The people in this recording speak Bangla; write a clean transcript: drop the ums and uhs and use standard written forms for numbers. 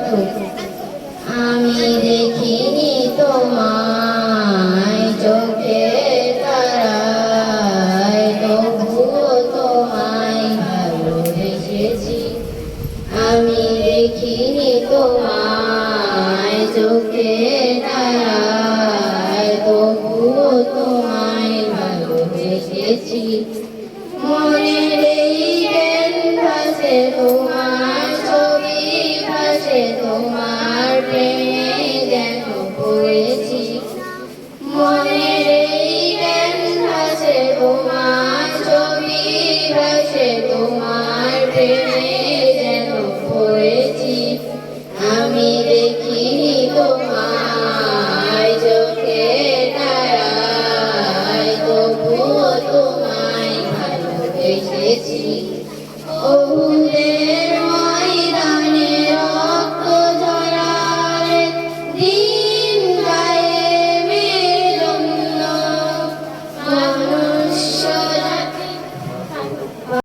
আমি দেখিনি তোমায় চোখের তারায়, তবুও তোমায় ভালোবেসেছি। আমি দেখিনি তোমায় চোখের তারায়, তবুও তোমায় ভালোবেসেছি। মনের এই ক্যানভাসে তোমার ছবি ভাসে, তোমার প্রেম